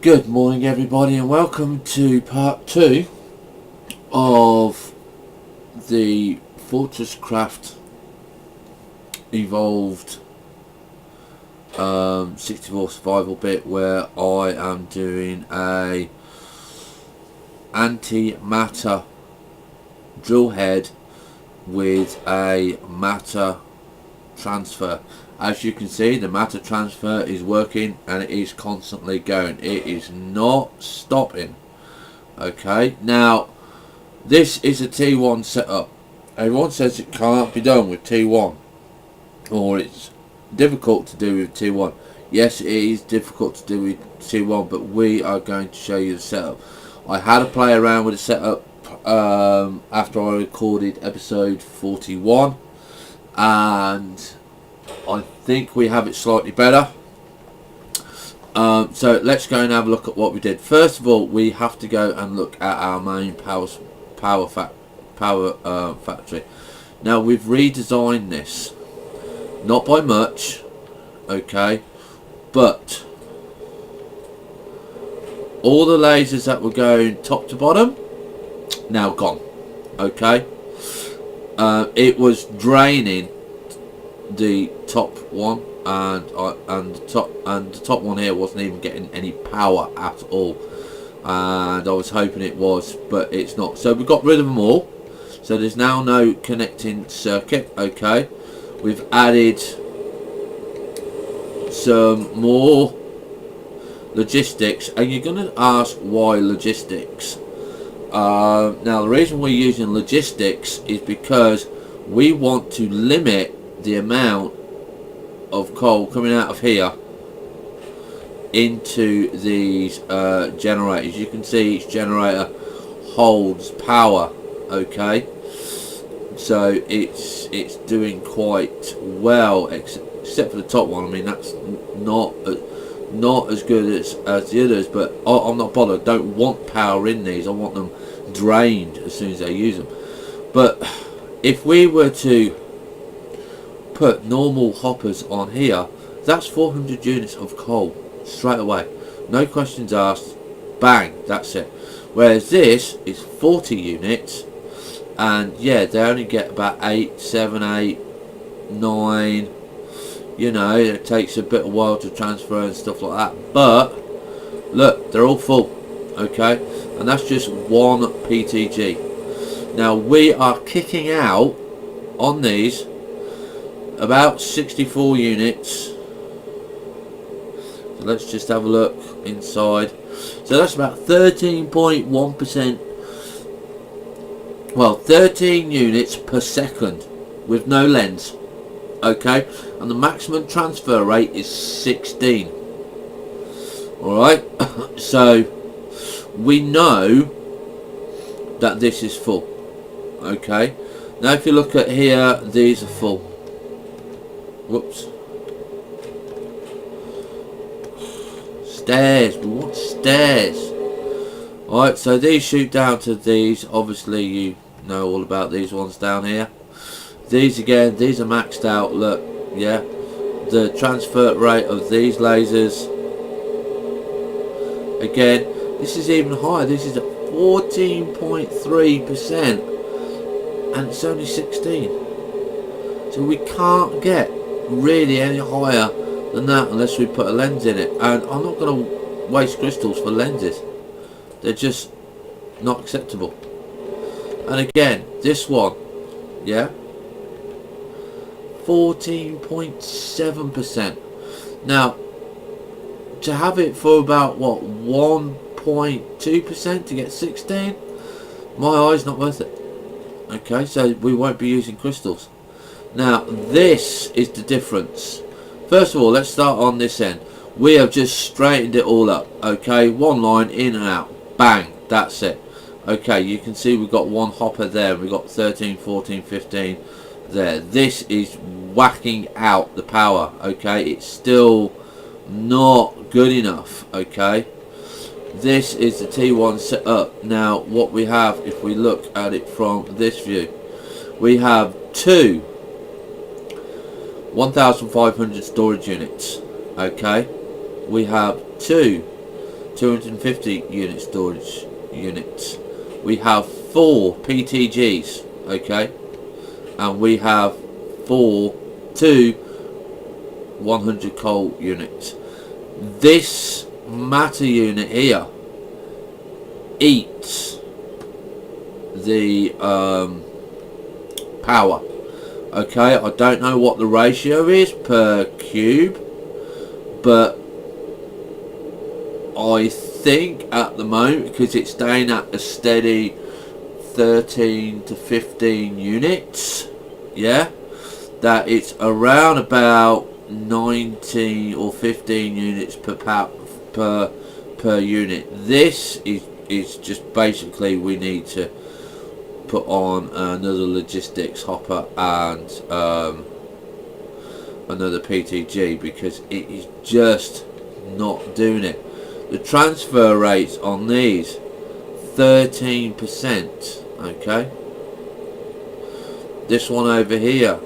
Good morning everybody and welcome to part 2 of the FortressCraft Evolved 64 survival bit, where I am doing a anti-matter drill head with a matter transfer. As you can see, the matter transfer is working and it is constantly going. It is not stopping. Okay, now this is a T1 setup. Everyone says it can't be done with T1, or it's difficult to do with T1. Yes, it is difficult to do with T1, but we are going to show you the setup. I had to play around with the setup after I recorded episode 41, and I think we have it slightly better. So let's go and have a look at what we did. First of all, we have to go and look at our main power factory. Now we've redesigned this, not by much, okay, but all the lasers that were going top to bottom now gone. Okay, it was draining the top one, and the top one here wasn't even getting any power at all, and I was hoping it was, but it's not. So we got rid of them all, so there's now no connecting circuit. Okay, we've added some more logistics, and you're going to ask why logistics. Now the reason we're using logistics is because we want to limit the amount of coal coming out of here into these generators. You can see each generator holds power. Okay, so it's doing quite well, except for the top one. I mean, that's not as good as the others, but I'm not bothered. I don't want power in these. I want them drained as soon as I use them. But if we were to put normal hoppers on here, that's 400 units of coal straight away, no questions asked, bang, that's it. Whereas this is 40 units, and yeah, they only get about 8, 7, 8, 9. You know, it takes a bit of while to transfer and stuff like that, but look, they're all full. Okay, and that's just one PTG. Now we are kicking out on these about 64 units. So let's just have a look inside. So that's about 13.1%. Well, 13 units per second with no lens. Okay, and the maximum transfer rate is 16. Alright, so we know that this is full. Okay, now if you look at here, these are full. Whoops. Stairs. We want stairs. Alright, so these shoot down to these. Obviously you know all about these ones down here. These again, these are maxed out. Look, yeah. The transfer rate of these lasers, again, this is even higher. This is at 14.3%, and it's only 16. So we can't get really any higher than that unless we put a lens in it, and I'm not going to waste crystals for lenses. They're just not acceptable. And again, this one, yeah, 14.7%. now to have it for about what, 1.2% to get 16, my eye's not worth it. Okay, so we won't be using crystals. Now this is the difference. First of all, let's start on this end. We have just straightened it all up. Okay, one line in and out, bang, that's it. Okay, you can see we've got one hopper there. We've got 13, 14, 15 there. This is whacking out the power. Okay, it's still not good enough. Okay, this is the T1 setup. Now what we have, if we look at it from this view, we have two 1,500 storage units. Okay, we have two 250 unit storage units. We have 4 PTGs, okay, and we have 2 100 coal units. This matter unit here eats the power. Okay, I don't know what the ratio is per cube, but I think at the moment, because it's staying at a steady 13 to 15 units, yeah, that it's around about 19 or 15 units per unit. This is just basically we need to put on another logistics hopper and another PTG, because it is just not doing it. The transfer rates on these 13%, okay. This one over here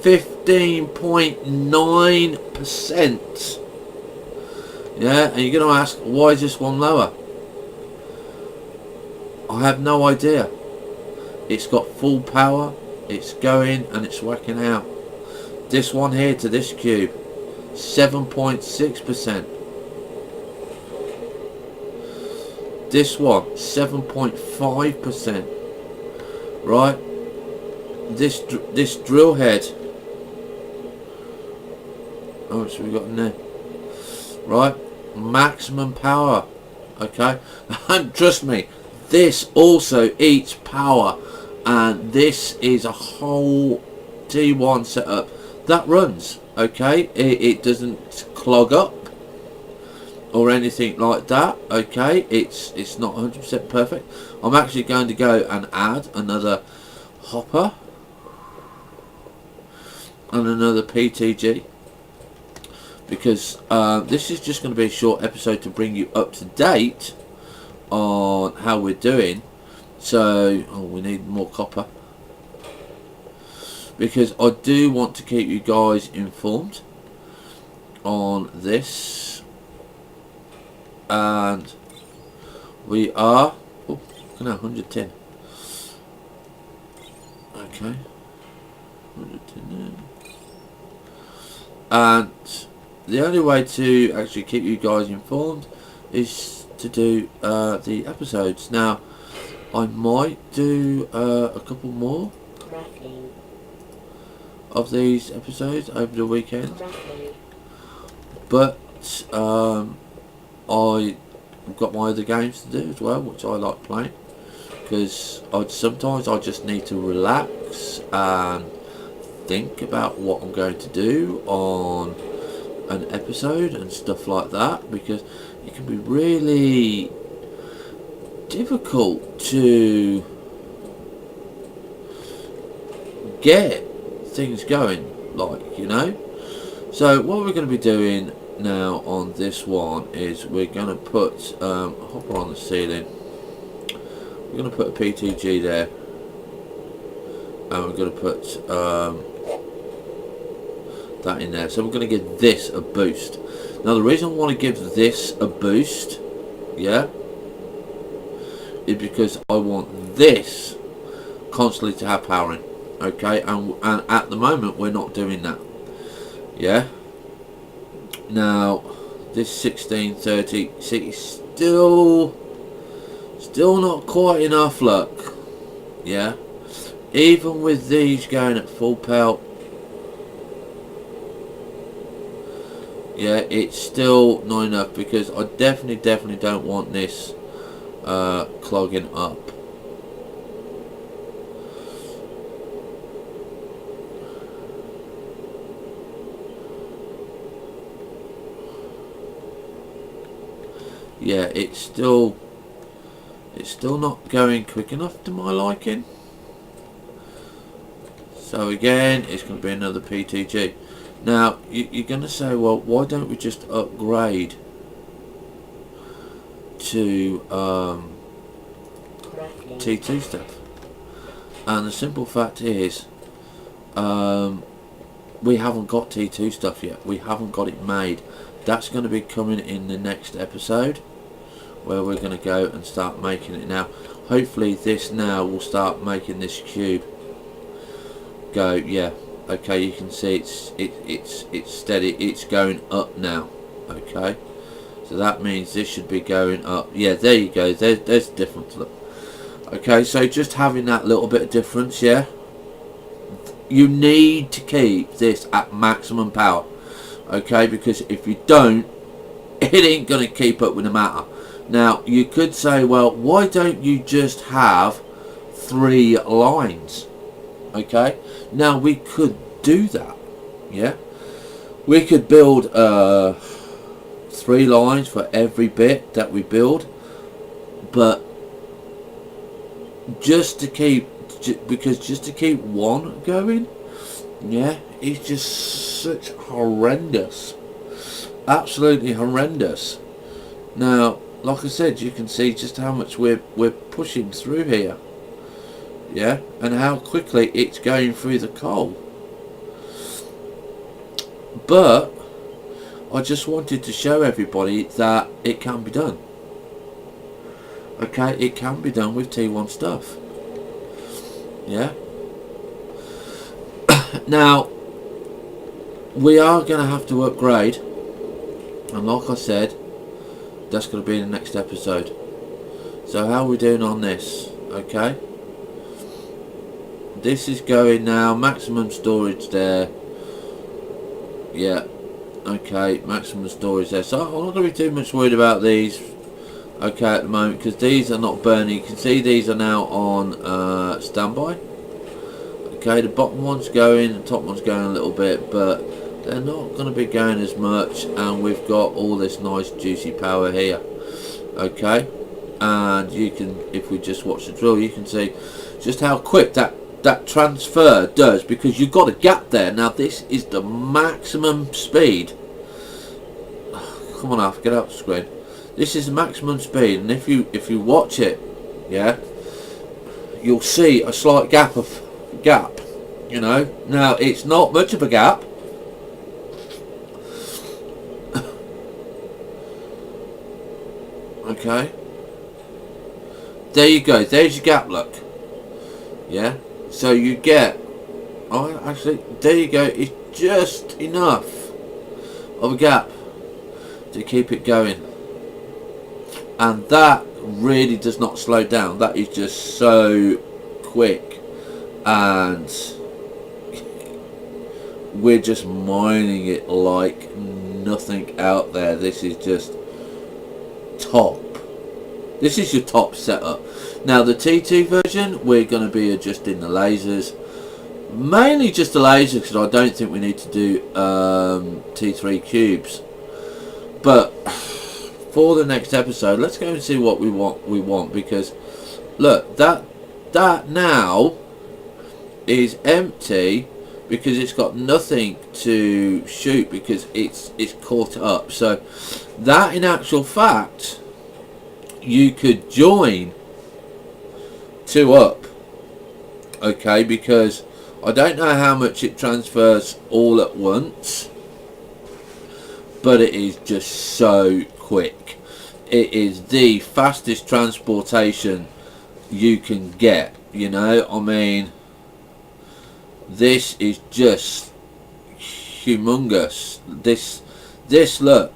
15.9%. yeah, and you're going to ask, why is this one lower? I have no idea. It's got full power, it's going and it's whacking out. This one here to this cube 7.6%. This one 7.5%. right, this drill head, how much have we got in there? Right, maximum power, okay. And trust me, this also eats power, and this is a whole T1 setup that runs, okay. It doesn't clog up or anything like that, okay. It's not 100% perfect. I'm actually going to go and add another hopper and another PTG, because this is just going to be a short episode to bring you up to date on how we're doing. So we need more copper, because I do want to keep you guys informed on this. And we are 110. Okay, 110 there. And the only way to actually keep you guys informed is to do the episodes. Now I might do a couple more of these episodes over the weekend, but I've got my other games to do as well, which I like playing, because sometimes I just need to relax and think about what I'm going to do on an episode and stuff like that, because it can be really difficult to get things going, like, you know. So what we're going to be doing now on this one is we're going to put a hopper on the ceiling. We're going to put a PTG there, and we're going to put that in there. So we're going to give this a boost. Now the reason I want to give this a boost, yeah, is because I want this constantly to have powering, okay, and at the moment we're not doing that, yeah. Now this 1630, see, still not quite enough luck, yeah. Even with these going at full pelt, yeah, it's still not enough, because I definitely don't want this clogging up. Yeah, it's still not going quick enough to my liking. So again, it's going to be another PTG. Now you're going to say, well, why don't we just upgrade to T2 stuff? And the simple fact is, we haven't got T2 stuff yet. We haven't got it made. That's going to be coming in the next episode, where we're going to go and start making it now. Hopefully this now will start making this cube go. Yeah, okay, you can see it's steady, it's going up now. Okay, so that means this should be going up. Yeah, there you go, there's the difference. Look. Okay, so just having that little bit of difference, yeah. You need to keep this at maximum power, okay, because if you don't, it ain't going to keep up with the matter. Now, you could say, well, why don't you just have 3 lines? Okay, now we could do that, yeah. We could build 3 lines for every bit that we build, but just to keep one going, yeah, it's just such horrendous, absolutely horrendous. Now, like I said, you can see just how much we're pushing through here, yeah, and how quickly it's going through the coal. But I just wanted to show everybody that it can be done. Okay, it can be done with T1 stuff. Yeah. Now, we are going to have to upgrade, and like I said, that's going to be in the next episode. So how are we doing on this? Okay, this is going now, maximum storage there. Yeah, okay, maximum storage there. So I'm not going to be too much worried about these, okay, at the moment, because these are not burning. You can see these are now on standby. Okay, the bottom one's going, the top one's going a little bit, but they're not going to be going as much, and we've got all this nice juicy power here. Okay, and you can, if we just watch the drill, you can see just how quick that transfer does, because you've got a gap there. Now this is the maximum speed. Come on, Alf, get out the screen. This is the maximum speed, and if you watch it, yeah, you'll see a slight gap, you know. Now it's not much of a gap. Okay, there you go, there's your gap, look. Yeah, so you get, oh, actually, there you go, it's just enough of a gap to keep it going, and that really does not slow down. That is just so quick, and we're just mining it like nothing out there. This is just top. This is your top setup. Now the T2 version, we're going to be adjusting the lasers, mainly just the lasers, because I don't think we need to do T3 cubes. But for the next episode, let's go and see what we want, because look, that now is empty, because it's got nothing to shoot, because it's caught up. So that, in actual fact, you could join 2 up, okay, because I don't know how much it transfers all at once, but it is just so quick. It is the fastest transportation you can get, you know. I mean, this is just humongous. This look,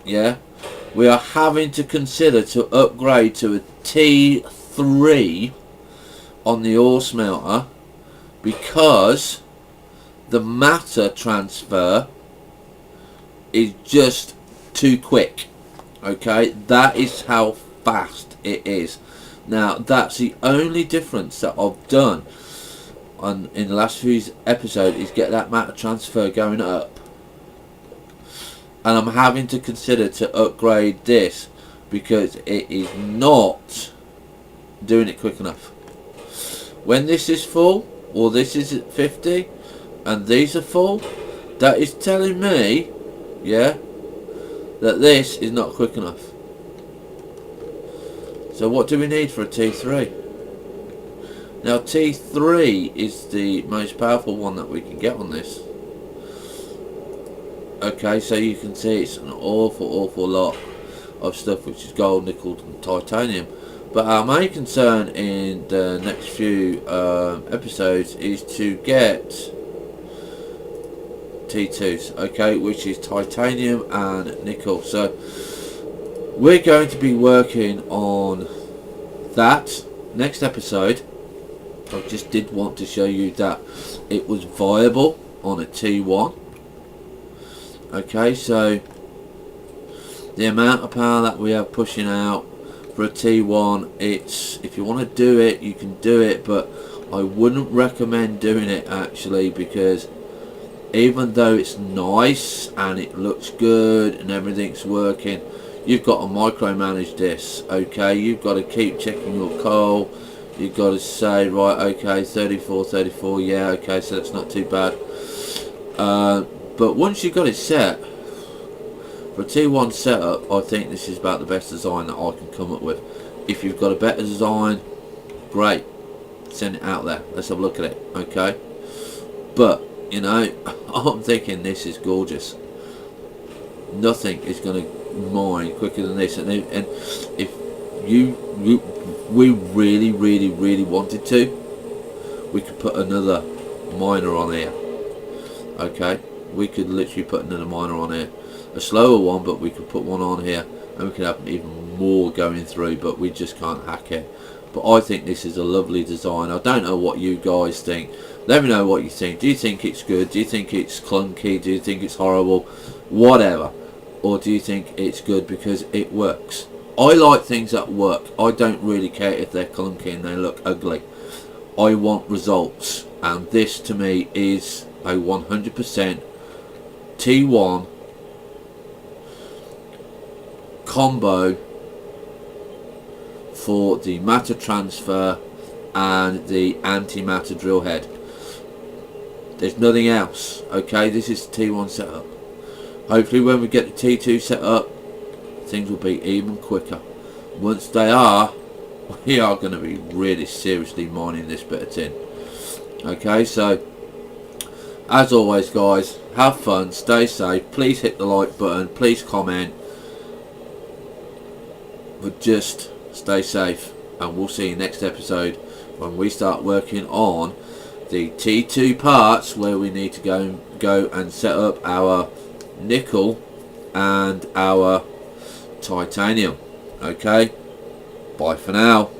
yeah, we are having to consider to upgrade to a T3 on the ore smelter, because the matter transfer is just too quick. Okay, that is how fast it is. Now that's the only difference that I've done in the last few episodes, is get that matter transfer going up, and I'm having to consider to upgrade this because it is not doing it quick enough. When this is full, or this is at 50 and these are full, that is telling me, yeah, that this is not quick enough. So what do we need for a T3? Now T3 is the most powerful one that we can get on this. Okay, so you can see it's an awful lot of stuff which is gold, nickel and titanium. But our main concern in the next few episodes is to get T2s, okay, which is titanium and nickel. So we're going to be working on that next episode. I just did want to show you that it was viable on a T1. Okay, so the amount of power that we are pushing out for a T1, it's, if you want to do it, you can do it, but I wouldn't recommend doing it actually, because even though it's nice and it looks good and everything's working, you've got to micromanage this. Okay, you've got to keep checking your coal. You've got to say, right, okay, 34, yeah, okay, so that's not too bad. But once you've got it set for a T1 setup, I think this is about the best design that I can come up with. If you've got a better design, great, send it out there, let's have a look at it. Okay, but you know, I'm thinking this is gorgeous. Nothing is going to mine quicker than this, and if we really wanted to, we could put another miner on here. Okay, we could literally put another miner on here, a slower one, but we could put one on here and we could have even more going through, but we just can't hack it. But I think this is a lovely design. I don't know what you guys think. Let me know what you think. Do you think it's good? Do you think it's clunky? Do you think it's horrible? Whatever. Or do you think it's good because it works? I like things that work. I don't really care if they're clunky and they look ugly. I want results, and this to me is a 100% T1 combo for the matter transfer and the anti-matter drill head. There's nothing else. Okay, this is the T1 setup. Hopefully when we get the T2 set up, things will be even quicker. Once they are, we are going to be really seriously mining this bit of tin. Okay, so as always guys, have fun, stay safe, please hit the like button, please comment, but just stay safe, and we'll see you next episode when we start working on the T2 parts, where we need to go and set up our nickel and our titanium. Okay, bye for now.